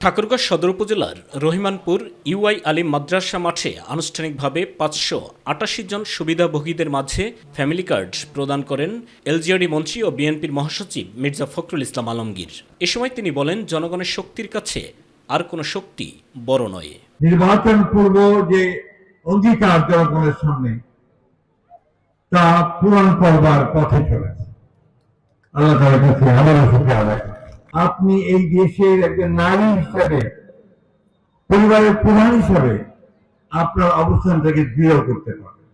ঠাকুরগাঁও সদর উপজেলার রহিমানপুর ইউআই আলিম মাদ্রাসা মাঠে আনুষ্ঠানিকভাবে ৫৮৮ জন সুবিধাভোগীদের মাঝে ফ্যামিলি কার্ড প্রদান করেন এলজিআরডি মন্ত্রী ও বিএনপির মহাসচিব মির্জা ফখরুল ইসলাম আলমগীর। এ সময় তিনি বলেন, জনগণের শক্তির কাছে আর কোনো শক্তি বড় নয়। নির্বাচন পূর্ব যে অঙ্গীকার জনগণের সামনে তা পূরণ করবার পথে চলেছে। আল্লাহ তাআলার কাছে আবারও শুকরিয়া আদায়। আপনি এই দেশের একজন নারী হিসাবে, পরিবারের প্রধান হিসাবে আপনার অবস্থানটাকে দৃঢ় করতে পারবেন,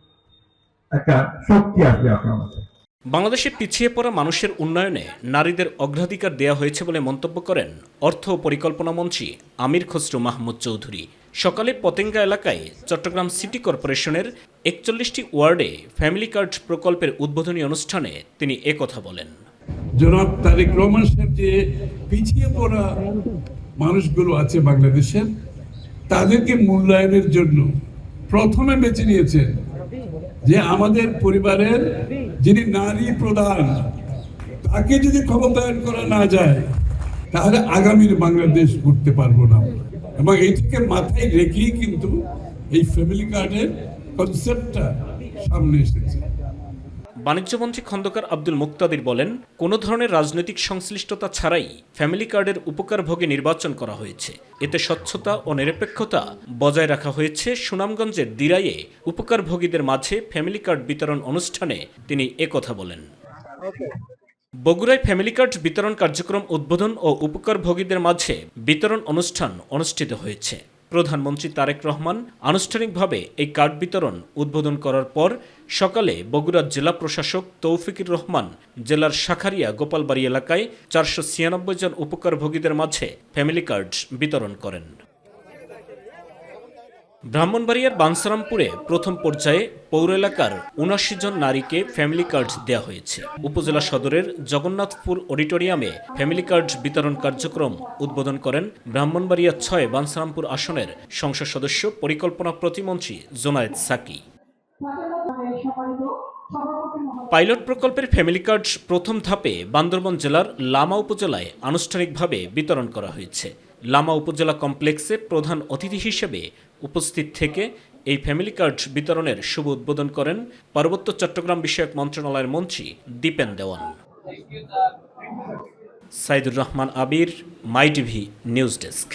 একটা শক্তি আসবে আপনার মধ্যে। বাংলাদেশে পিছিয়ে পড়া মানুষের উন্নয়নে নারীদের অগ্রাধিকার দেওয়া হয়েছে বলে মন্তব্য করেন অর্থ ও পরিকল্পনা মন্ত্রী আমির খসরু মাহমুদ চৌধুরী। সকালে পতেঙ্গা এলাকায় চট্টগ্রাম সিটি কর্পোরেশনের ৪১টি ওয়ার্ডে ফ্যামিলি কার্ড প্রকল্পের উদ্বোধনী অনুষ্ঠানে তিনি একথা বলেন। জনাব তারেক রহমান সাহেব যে পিছিয়ে পড়া মানুষগুলো আছে বাংলাদেশের, তাদেরকে মূল্যায়নের জন্য প্রথমে বেছে নিয়েছেন যে আমাদের পরিবারের যিনি নারী প্রধান, তাকে যদি ক্ষমতায়ন করা না যায় তাহলে আগামীর বাংলাদেশ করতে পারবো না। এবং এইটাকে মাথায় রেখেই কিন্তু এই ফ্যামিলি কার্ডের কনসেপ্টটা সামনে এসেছে। বাণিজ্যমন্ত্রী খন্দকার আব্দুল মুক্তাদির বলেন, কোনো ধরনের রাজনৈতিক সংশ্লিষ্টতা ছাড়াই ফ্যামিলি কার্ডের উপকারভোগী নির্বাচন করা হয়েছে। এতে স্বচ্ছতা ও নিরপেক্ষতা বজায় রাখা হয়েছে। সুনামগঞ্জের দিরাইয়ে উপকারভোগীদের মাঝে ফ্যামিলি কার্ড বিতরণ অনুষ্ঠানে তিনি একথা বলেন। বগুড়ায় ফ্যামিলি কার্ড বিতরণ কার্যক্রম উদ্বোধন ও উপকারভোগীদের মাঝে বিতরণ অনুষ্ঠান অনুষ্ঠিত হয়েছে। প্রধানমন্ত্রী তারেক রহমান আনুষ্ঠানিকভাবে এই কার্ড বিতরণ উদ্বোধন করার পর সকালে বগুড়ার জেলা প্রশাসক তৌফিকুর রহমান জেলার শাখারিয়া গোপালবাড়ি এলাকায় ৪৯৬ জন উপকারভোগীদের মাঝে ফ্যামিলি কার্ড বিতরণ করেন। ব্রাহ্মণবাড়িয়ার বাঞ্ছারামপুরে প্রথম পর্যায়ে পৌর এলাকার ৭৯ জন নারীকে ফ্যামিলি কার্ড দেওয়া হয়েছে। উপজেলা সদরের জগন্নাথপুর অডিটোরিয়ামে ফ্যামিলি কার্ড বিতরণ কার্যক্রম উদ্বোধন করেন ব্রাহ্মণবাড়িয়া ৬ বাঞ্ছারামপুর আসনের সংসদ সদস্য পরিকল্পনা প্রতিমন্ত্রী জোনায়েদ সাকি। পাইলট প্রকল্পের ফ্যামিলি কার্ড প্রথম ধাপে বান্দরবান জেলার লামা উপজেলায় আনুষ্ঠানিকভাবে বিতরণ করা হয়েছে। লামা উপজেলা কমপ্লেক্সে প্রধান অতিথি হিসেবে উপস্থিত থেকে এই ফ্যামিলি কার্ড বিতরণের শুভ উদ্বোধন করেন পার্বত্য চট্টগ্রাম বিষয়ক মন্ত্রণালয়ের মন্ত্রী দীপেন দেওয়ান। সাইদুর রহমান আবির, মাই টিভি নিউজ ডেস্ক।